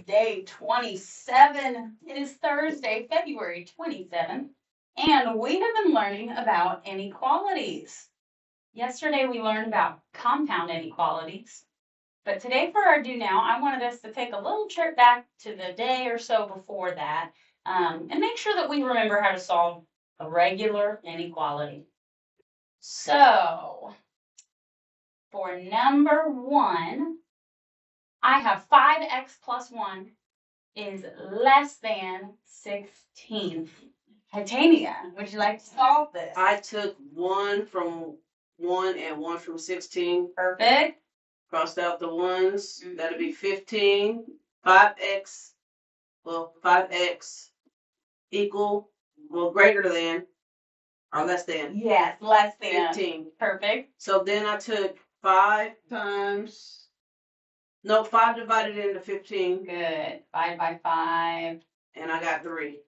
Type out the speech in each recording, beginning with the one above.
day 27. It is Thursday, February 27th, and we have been learning about inequalities. Yesterday we learned about compound inequalities, but today for our do now, I wanted us to take a little trip back to the day or so before that and make sure that we remember how to solve a regular inequality. So, for number 1, I have 5x plus 1 is less than 16. Titania, would you like to solve this? I took 1 from 1 and 1 from 16. Perfect. Crossed out the ones. That'll be 15. 5x. Well, 5x equal, greater than or less than. Yes, less than. 15. Perfect. So then I took 5 divided into 15. Good. 5 by 5. And I got 3.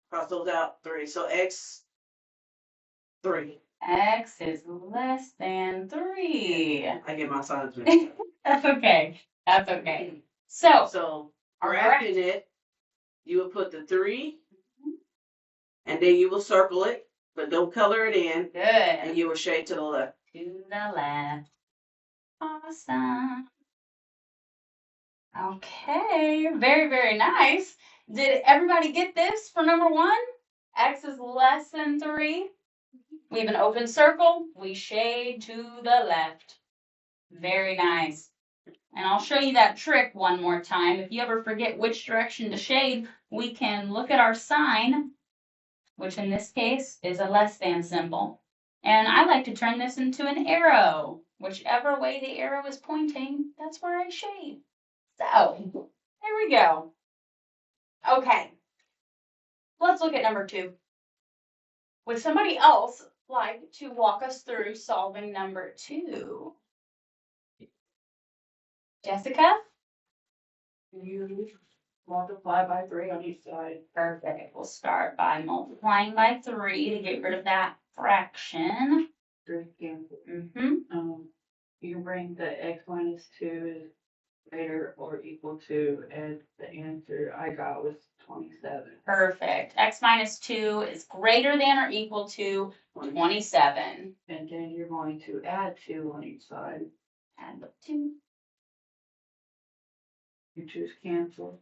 Cross those out, 3. So x, 3. X is less than 3. I get my signs. That's okay. That's okay. So graphing it, you would put the 3, and then you will circle it, but don't color it in. Good. And you will shade to the left. To the left. Awesome. Okay, very, very nice. Did everybody get this for number 1? X is less than 3. We have an open circle. We shade to the left. Very nice. And I'll show you that trick one more time. If you ever forget which direction to shade, we can look at our sign, which in this case is a less than symbol. And I like to turn this into an arrow. Whichever way the arrow is pointing, that's where I shade. So, there we go. Okay, let's look at number 2. Would somebody else like to walk us through solving number 2? Jessica? You multiply by 3 on each side. Perfect. We'll start by multiplying by 3 to get rid of that fraction. 3 cancel. Mm-hmm. You can bring the x minus 2 is greater or equal to, and the answer I got was 27. Perfect. X minus 2 is greater than or equal to 27. And then you're going to add 2 on each side. Add the 2. You choose cancel.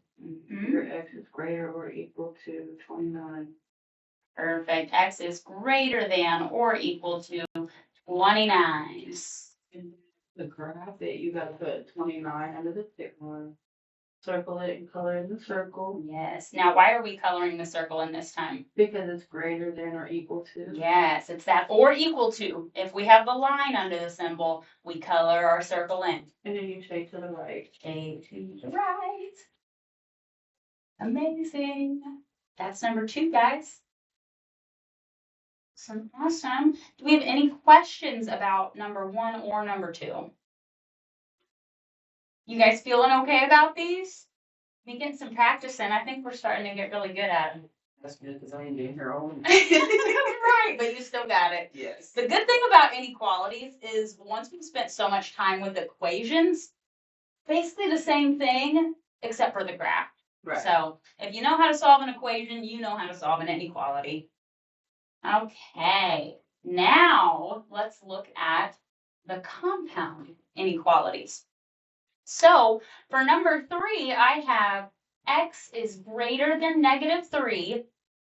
Your x is greater or equal to 29. Perfect. X is greater than or equal to 29. And the graph it, you gotta put 29 under the tick mark. Circle it and color in the circle. Yes. Now, why are we coloring the circle in this time? Because it's greater than or equal to. Yes, it's that or equal to. If we have the line under the symbol, we color our circle in. And then you shade to the right. Shade to the right. Amazing. That's number 2, guys. Awesome. Do we have any questions about number 1 or number 2? You guys feeling okay about these? We getting some practice in. I think we're starting to get really good at them. That's good because I ain't been here all week. Right, but you still got it. Yes. The good thing about inequalities is once we've spent so much time with equations, basically the same thing except for the graph. Right. So if you know how to solve an equation, you know how to solve an inequality. Okay, now let's look at the compound inequalities. So for number 3, I have x is greater than -3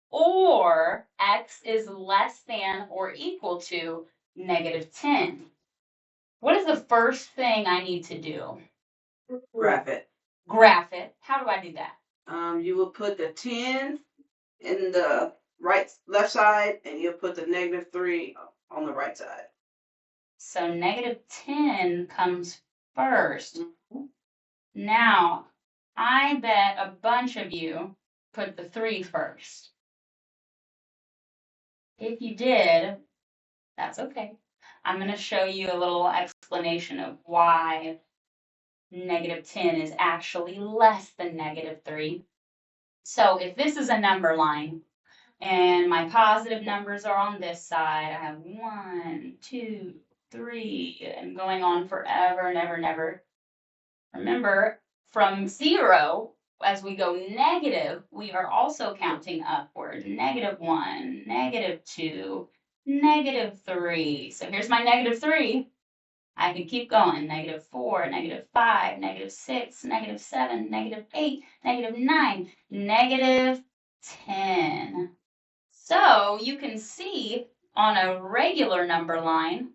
or x is less than or equal to -10. What is the first thing I need to do? Graph it. Graph it. How do I do that? You will put the 10 in the left side, and you'll put the -3 on the right side. So -10 comes first. Now, I bet a bunch of you put the 3 first. If you did, that's okay. I'm going to show you a little explanation of why -10 is actually less than -3. So if this is a number line, and my positive numbers are on this side, I have 1, 2, 3, and going on forever, never, never. Remember, from 0 as we go negative, we are also counting upward. -1, -2, -3. So here's my -3. I can keep going. -4, -5, -6, -7, -8, -9, -10. So you can see on a regular number line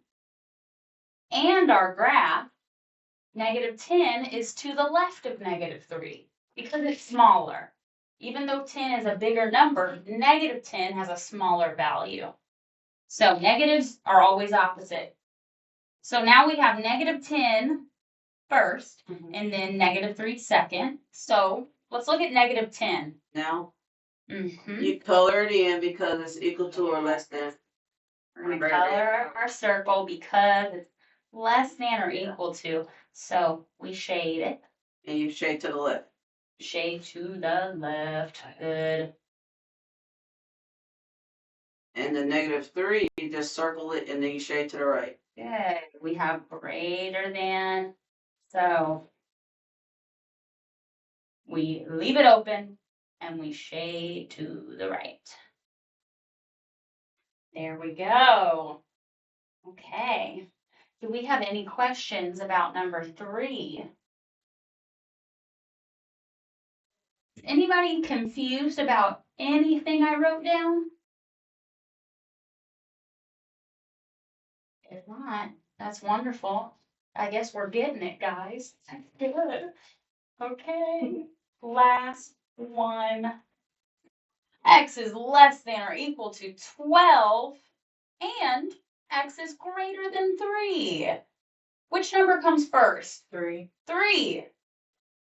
and our graph, -10 is to the left of -3 because it's smaller. Even though 10 is a bigger number, -10 has a smaller value. So negatives are always opposite. So now we have -10 first and then -3 second. So let's look at -10. Now, Mm-hmm. you color it in because it's equal to or less than. We're going to color our circle because it's less than or equal to. So we shade it. And you shade to the left. Shade to the left. Good. And the -3, you just circle it and then you shade to the right. Good. We have greater than. So we leave it open and we shade to the right. There we go. Okay. Do we have any questions about number 3? Is anybody confused about anything I wrote down? If not, that's wonderful. I guess we're getting it, guys. Good. Okay. Last one. X is less than or equal to 12, and X is greater than 3. Which number comes first? 3. 3.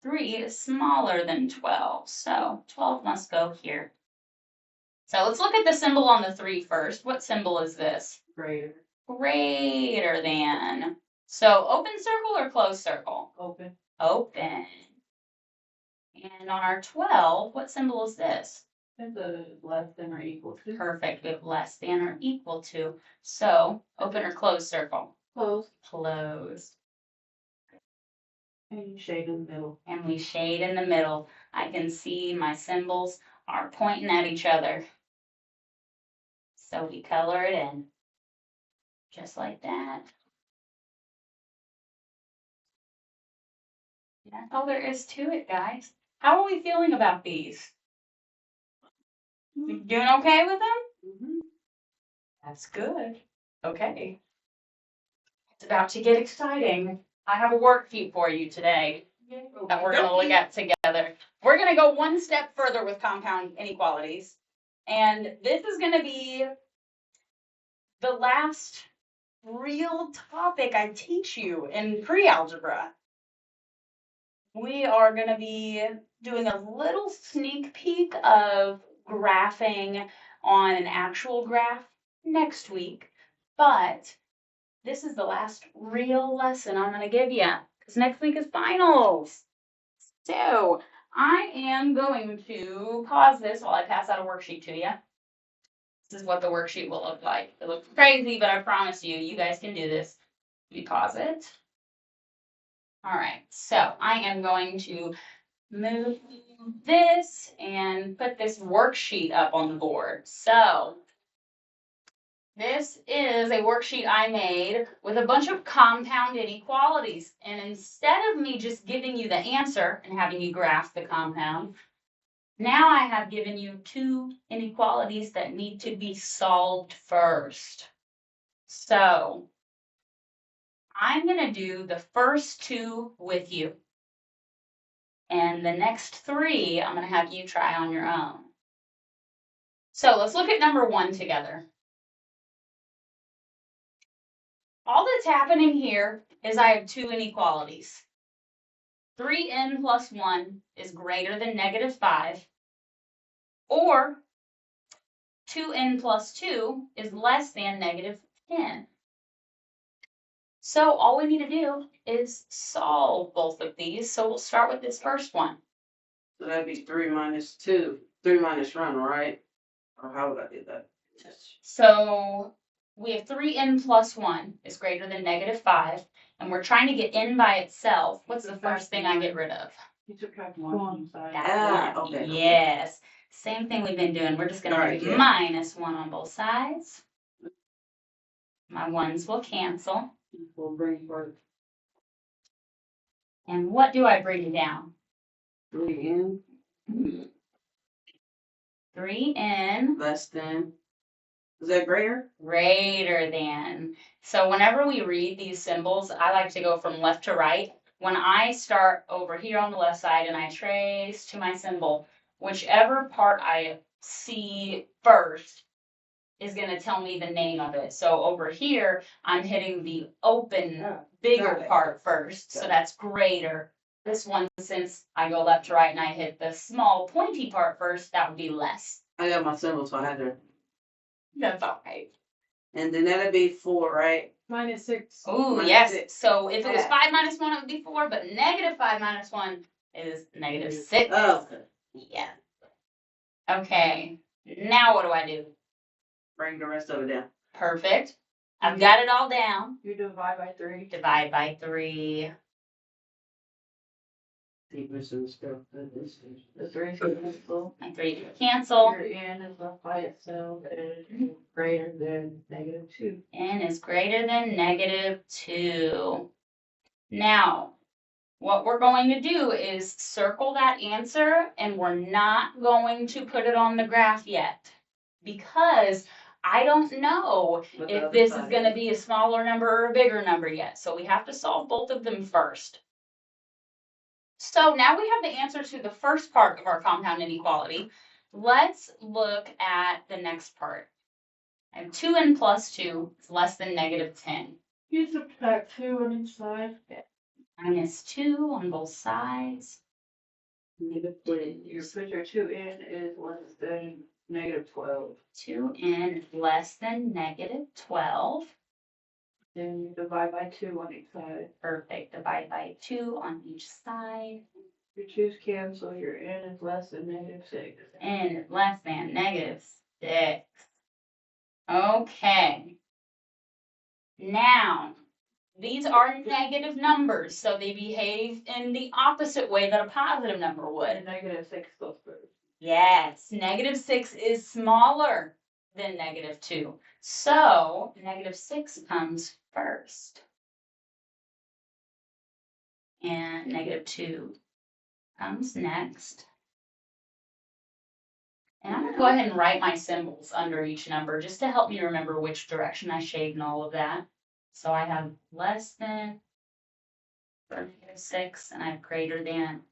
3 is smaller than 12, so 12 must go here. So let's look at the symbol on the 3 first. What symbol is this? Greater. Greater than. So open circle or closed circle? Open. Open. And on our 12, what symbol is this? It's a less than or equal to. Perfect. We have less than or equal to. So open or closed circle? Close. Closed. And you shade in the middle. And we shade in the middle. I can see my symbols are pointing at each other. So we color it in. Just like that. That's all there is to it, guys. How are we feeling about these? You doing okay with them? Mm-hmm. That's good. Okay. It's about to get exciting. I have a worksheet for you today that we're going to look at together. We're going to go one step further with compound inequalities. And this is going to be the last real topic I teach you in pre-algebra. We are going to be doing a little sneak peek of graphing on an actual graph next week, but this is the last real lesson I'm going to give you because next week is finals. So I am going to pause this while I pass out a worksheet to you. This is what the worksheet will look like. It looks crazy, but I promise you, you guys can do this. Let me pause it. All right, so I am going to move this and put this worksheet up on the board. So this is a worksheet I made with a bunch of compound inequalities. And instead of me just giving you the answer and having you graph the compound, now I have given you 2 inequalities that need to be solved first. So I'm going to do the first 2 with you. And the next 3, I'm going to have you try on your own. So let's look at number 1 together. All that's happening here is I have 2 inequalities. 3n plus 1 is greater than -5, or 2n plus 2 is less than -10. So all we need to do is solve both of these. So we'll start with this first one. So that'd be 3 minus 2. 3 minus 1, right? Or how would I do that? So we have 3n plus 1 is greater than -5, and we're trying to get n by itself. What's the first thing I get rid of? You subtract one on the side. That's one. okay. Yes. Same thing we've been doing. We're just going Alright, to do yeah. -1 on both sides. My ones will cancel. We'll bring forth And what do I bring down? 3n. 3n Less than. Is that greater? greater than. So whenever we read these symbols, I like to go from left to right. When I start over here on the left side and I trace to my symbol, whichever part I see first is going to tell me the name of it. So over here, I'm hitting the open, bigger Got it. part first. So Got it. that's greater. This one, since I go left to right and I hit the small pointy part first, that would be less. I got my symbol, so I had to. That's all right. And then that'd be 4, right? -6. Ooh, Minus yes. 6. So if it was Yeah. 5 minus 1, it would be 4, but -5 minus 1 is -6. Oh, okay. Yeah. Okay. Now what do I do? Bring the rest of it down. Perfect. I've got it all down. You divide by 3. Divide by 3. The 3 is going to cancel. My 3 can cancel. Your n is left by itself and it's greater than -2. N is greater than -2. Now, what we're going to do is circle that answer, and we're not going to put it on the graph yet, because I don't know What the if other this is side going to be a smaller number or a bigger number yet. So we have to solve both of them first. So now we have the answer to the first part of our compound inequality. Let's look at the next part. I have 2n plus 2 is less than -10. You subtract 2 on each side. -2 on both sides. You put your 2n is less than -12. 2n is less than -12. Then you divide by 2 on each side. Perfect. Divide by 2 on each side. Your 2's cancel, your n is less than -6. N is less than -6. Okay. Now, these are negative numbers, so they behave in the opposite way that a positive number would. And -6 goes first. Yes, -6 is smaller than -2. So, -6 comes first. And -2 comes next. And I'm going to go ahead and write my symbols under each number just to help me remember which direction I shade and all of that. So I have less than for -6, and I have greater than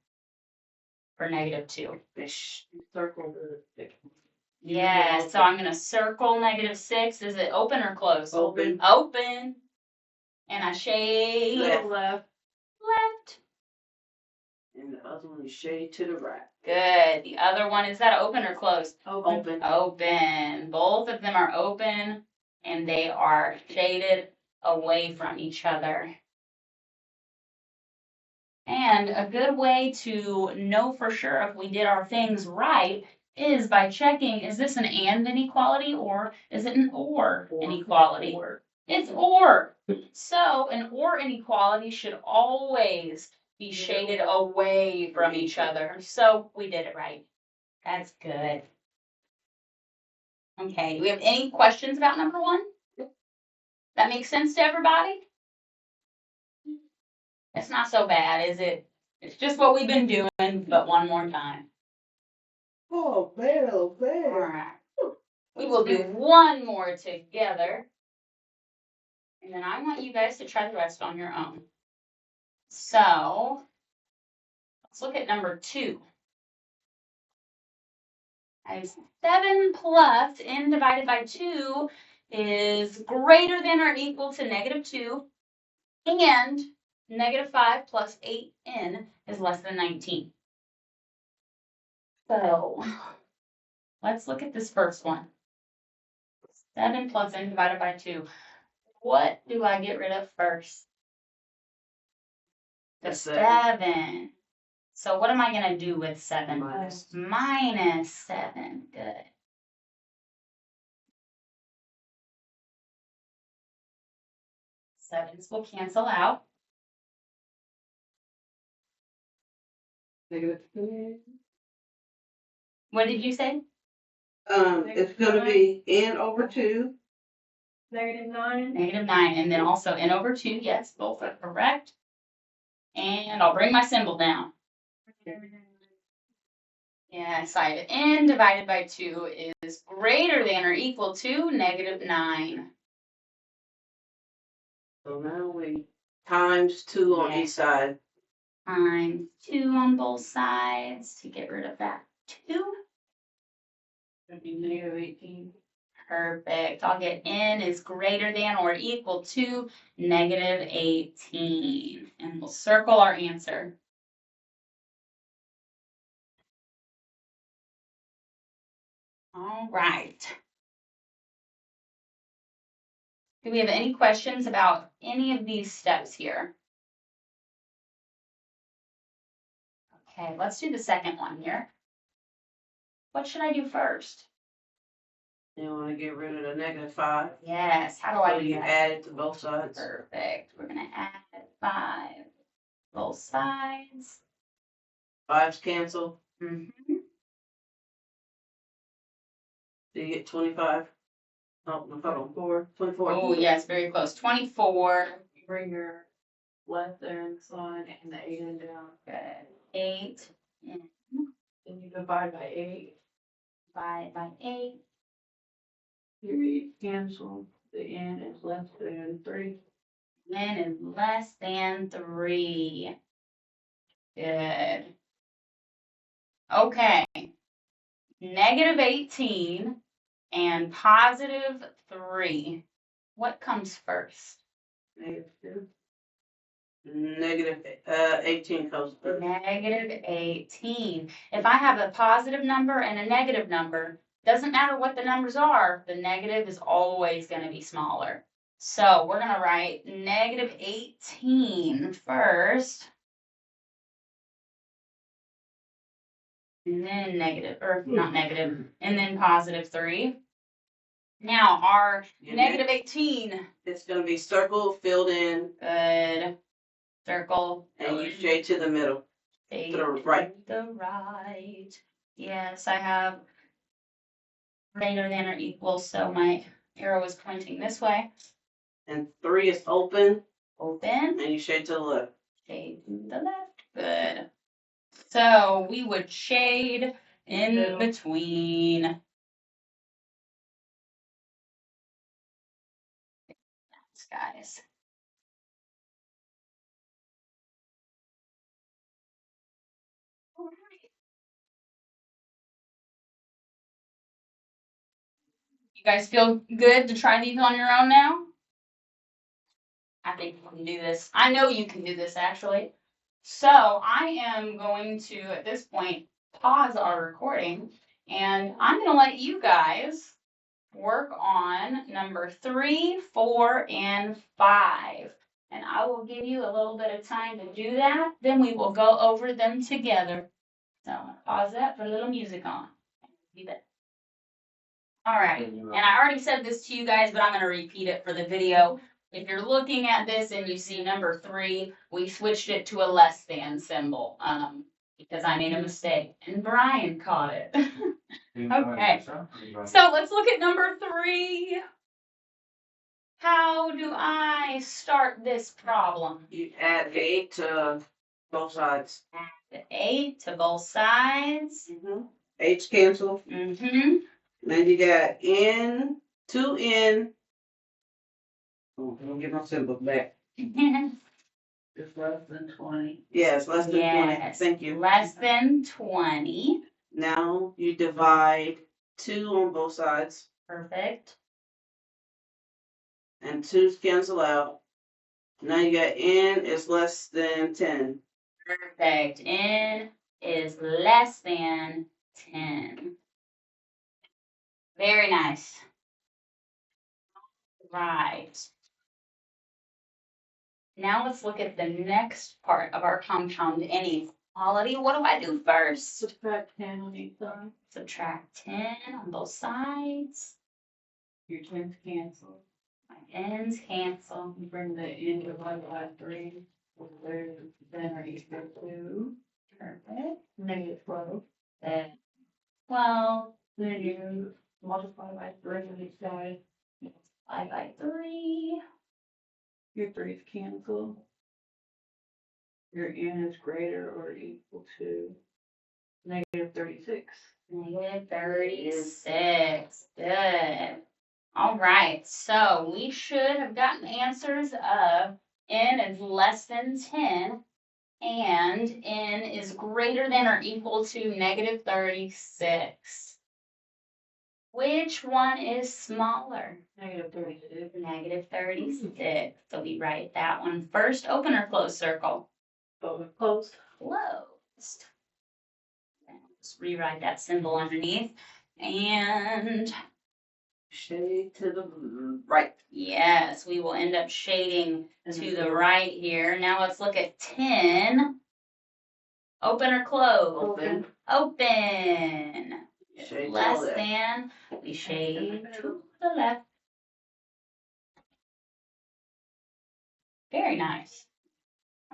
for -2. Circle the 6. Yeah, so I'm going to circle -6. Is it open or closed? Open. Open. And I shade Left. Left. left. And the other one is shade to the right. Good. The other one, is that open or closed? Open. Open. Both of them are open, and they are shaded away from each other. And a good way to know for sure if we did our things right is by checking, is this an and inequality or is it an or inequality? It's or. So an or inequality should always be shaded away from each other. So we did it right. That's good. Okay, do we have any questions about number 1? That makes sense to everybody? It's not so bad, is it? It's just what we've been doing, but one more time. Oh, man, oh, man. All right. We will do one more together. And then I want you guys to try the rest on your own. So, let's look at number 2. I have 7 plus n divided by 2 is greater than or equal to -2. And -5 plus 8n is less than 19. So, let's look at this first one. 7 plus n divided by 2. What do I get rid of first? The 7. So what am I going to do with 7? Minus 7. Good. Sevens will cancel out. -2. What did you say? It's gonna be n over 2. -9. -9, and then also n over 2. Yes, both are correct. And I'll bring my symbol down. Yes, I have n divided by 2 is greater than or equal to -9. So now we times 2 on each side. Times 2 on both sides to get rid of that 2. That'd be -18. Perfect. I'll get n is greater than or equal to -18. And we'll circle our answer. All right. Do we have any questions about any of these steps here? Okay, let's do the second one here. What should I do first? You want to get rid of the -5. Yes, how do I So do you that? add it to both sides. Perfect. We're going to add 5 both sides. 5's cancel. Mm-hmm. So you get 25. Oh, no, hold on. 24. Oh, yes, very close. 24. You bring your left hand sign and the 8 in down. Good. 8. Then you divide by 8. Divide by 8. Period. Cancel. The n is less than 3. N is less than 3. Good. Okay. -18 and +3. What comes first? -2. -18 comes first. -18. If I have a positive number and a negative number, doesn't matter what the numbers are, the negative is always going to be smaller. So we're going to write -18 first. And then not negative, and then +3. Now our Your -18. It's going to be circle, filled in, Good. Circle. and you shade to the middle. Shade To the right. The right. Yes, I have greater than or equal, so my arrow is pointing this way. And 3 is open, Open. and you shade to the left. Shade to the left. Good. So we would shade in Middle. between. Thanks, guys. All right. You guys feel good to try these on your own now? I think you can do this. I know you can do this, actually. So I am going to, at this point, pause our recording, and I'm going to let you guys work on number 3, 4, and 5. And I will give you a little bit of time to do that. Then we will go over them together. So I'm going to pause that, put a little music on. Do that. All right. And I already said this to you guys, but I'm going to repeat it for the video. If you're looking at this and you see number 3, we switched it to a less than symbol because I made a mistake and Brian caught it. Okay, so let's look at number 3. How do I start this problem? You add 8 to both sides. Add 8 to both sides. 8's cancel. Mm-hmm. Then you got n, 2n. Oh, I'm gonna get my symbol back. It's less than 20. Yes, less than 20. Yes, Thank you. less than 20. Now you divide 2 on both sides, Perfect. and 2's cancel out. Now you got n is less than 10. Perfect. N is less than 10. Very nice. Right. Now let's look at the next part of our compound inequality. What do I do first? Subtract 10 on each side. Subtract 10 on both sides. Your 10's cancel. My n's cancel. You bring the n divided by 3. Then are equal to. Perfect. -12. Then 12 Then you multiply by 3 on each side. multiplied by 3. Your 3's cancel. Your n is greater or equal to -36. -36. Good. All right. So we should have gotten answers of n is less than 10 and n is greater than or equal to -36. Which one is smaller? -36. -36. So we write that one first. Open or close circle? Both closed. Closed. Let's rewrite that symbol underneath. And Shade to the right. yes, we will end up shading to the right here. Now let's look at 10. Open or close? Open. Open. Shade to Less the left. than, we shade to the left. Very nice.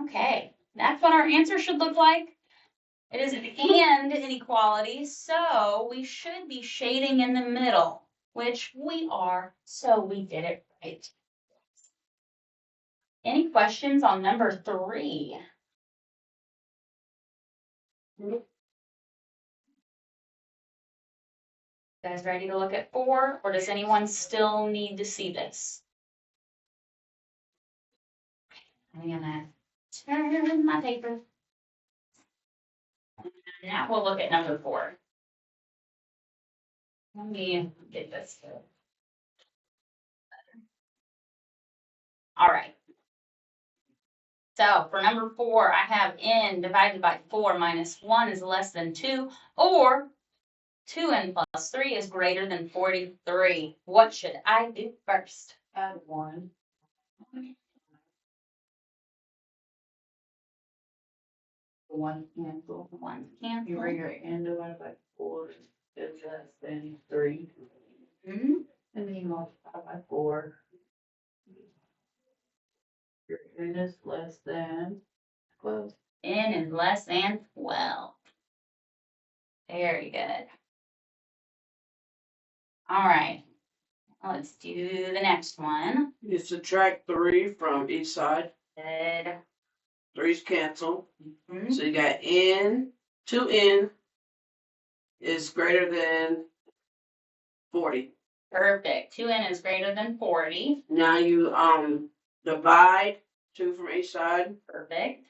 Okay, that's what our answer should look like. It is an and inequality, so we should be shading in the middle, which we are, so we did it right. Any questions on number 3? Guys ready to look at 4, or does anyone still need to see this? I'm gonna turn my paper. Now we'll look at number 4. Let me get this. All right. So for number 4, I have n divided by 4 minus 1 is less than 2, or 2n plus 3 is greater than 43. What should I do first? Add 1. 1 cancel. 1 You cancel. bring your n divided by 4 is less than 3. Mhm. And then you multiply by 4. Your n is less than 12. N is less than 12. Very good. All right. Let's do the next one. You subtract 3 from each side. Good. 3's cancel. Mhm. So you got n, 2n is greater than 40. Perfect. 2n is greater than 40. Now you divide 2 from each side. Perfect.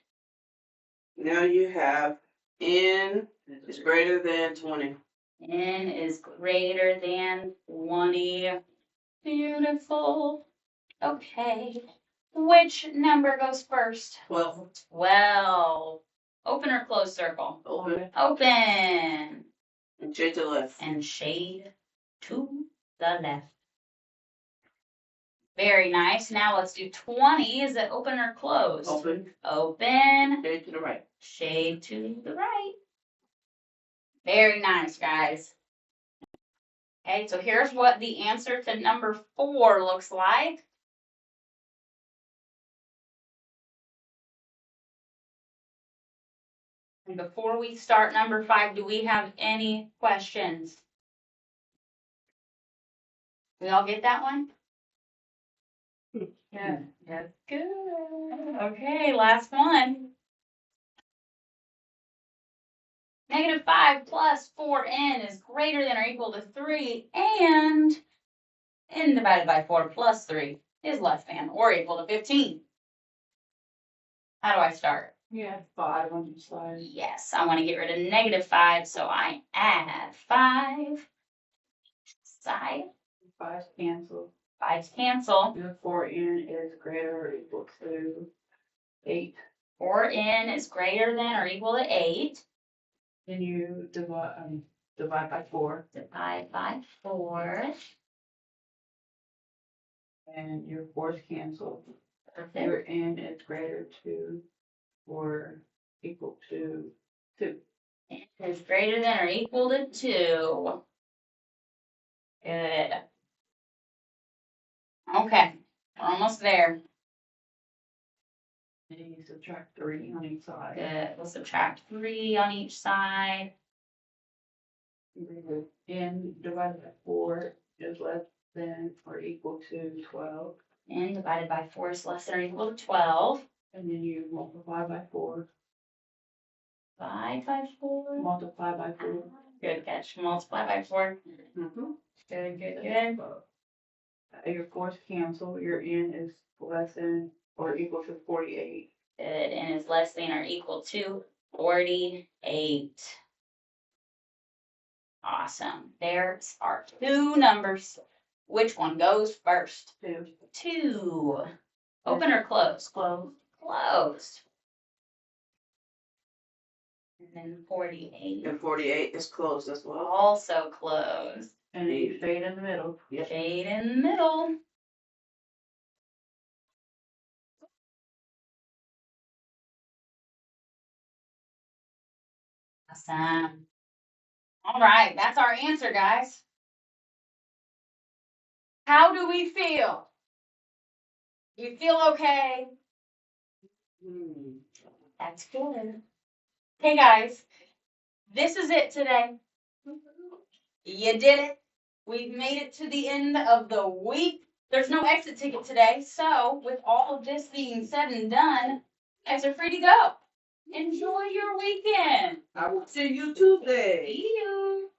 Now you have n is greater than 20. N is greater than 20. Beautiful. Okay. Which number goes first? 12. 12. Open or close circle? Open. Open. And shade to the left. And shade to the left. Very nice. Now let's do 20. Is it open or closed? Open. Open. Shade to the right. Shade to the right. Very nice, guys. Okay, so here's what the answer to number 4 looks like. And before we start number 5, do we have any questions? We all get that one? Yeah. That's good. Okay, last one. -5 plus 4n is greater than or equal to 3, and n divided by 4 plus 3 is less than or equal to 15. How do I start? Yeah, 5 on each side. Yes, I want to get rid of -5, so I add 5. Side. 5's cancel. 5's cancel. Your 4n is greater or equal to 8. 4n is greater than or equal to 8. Then you divide by 4. Divide by 4. And your 4's cancel. Perfect. Your n is greater to or equal to 2. N is greater than or equal to 2. Good. Okay, we're almost there. And you subtract 3 on each side. Good. We'll subtract 3 on each side. N divided by 4 is less than or equal to 12. N divided by 4 is less than or equal to 12. And then you multiply by 4. 5 by 4. Multiply by 4. Good catch. Multiply by 4. Mm-hmm. Good, good, good. Your 4's cancel. Your N is less than or equal to 48. Good. N is less than or equal to 48. Awesome. There's our 2 numbers. Which one goes first? 2. 2. Open or close? Close. Closed. And then 48. And 48 is closed as well. Also closed. And then you shade in the middle. Yep. Shade in the middle. Awesome. All right, that's our answer, guys. How do we feel? You feel okay? That's good. Hey, guys, this is it today. You did it. We've made it to the end of the week. There's no exit ticket today, so with all of this being said and done, you guys are free to go. Enjoy your weekend. I will see you Tuesday. See you.